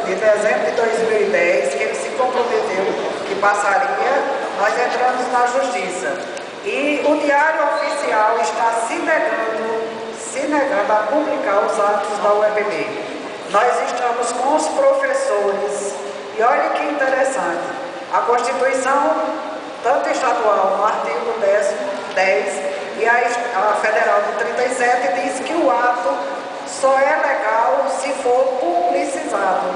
de dezembro de 2010, que ele se comprometeu que passaria, nós entramos na Justiça. E o Diário Oficial está se negando a publicar os atos da UEPB. Nós estamos com os professores, e olha que interessante, a Constituição, tanto estadual, no artigo 10, e a federal de 37, diz que o ato só é legal se for publicizado.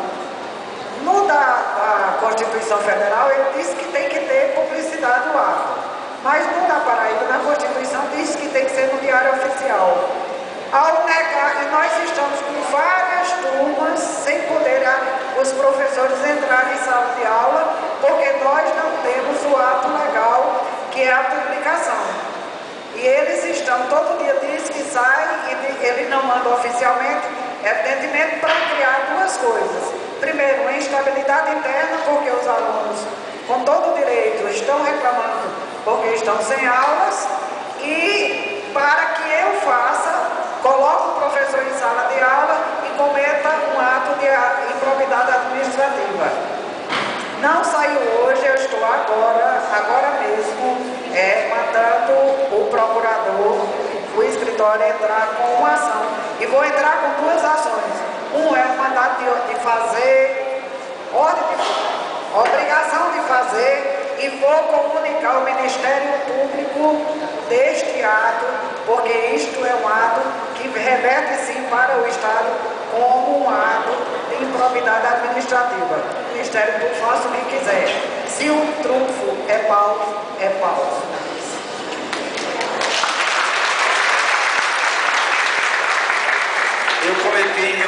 No da Constituição Federal, ele diz que tem que ter publicidade do ato. Mas no da Paraíba, na Constituição, diz que tem que ser no Diário Oficial. Ao negar, e nós estamos com várias turmas sem poder os professores entrarem em sala de aula, porque nós não temos o ato legal, que é a publicação. E eles estão, todo dia diz que sai, e ele não manda oficialmente, evidentemente para criar duas coisas. Primeiro, uma instabilidade interna, porque os alunos, com todo o direito, estão reclamando porque estão sem aulas, e para que eu faça, coloque o professor em sala de aula e cometa um ato de improbidade administrativa. Não saiu hoje, eu estou agora mesmo, mandando o procurador, o escritório entrar com uma ação. E vou entrar com duas ações. Um é o mandato de fazer, obrigação de fazer, e vou comunicar ao Ministério Público deste ato, porque isto é um ato que reverte sim para o Estado como um ato de improbidade administrativa. O Ministério Público faça o que quiser. Se o trunfo é Paulo, é Paulo. Eu cometi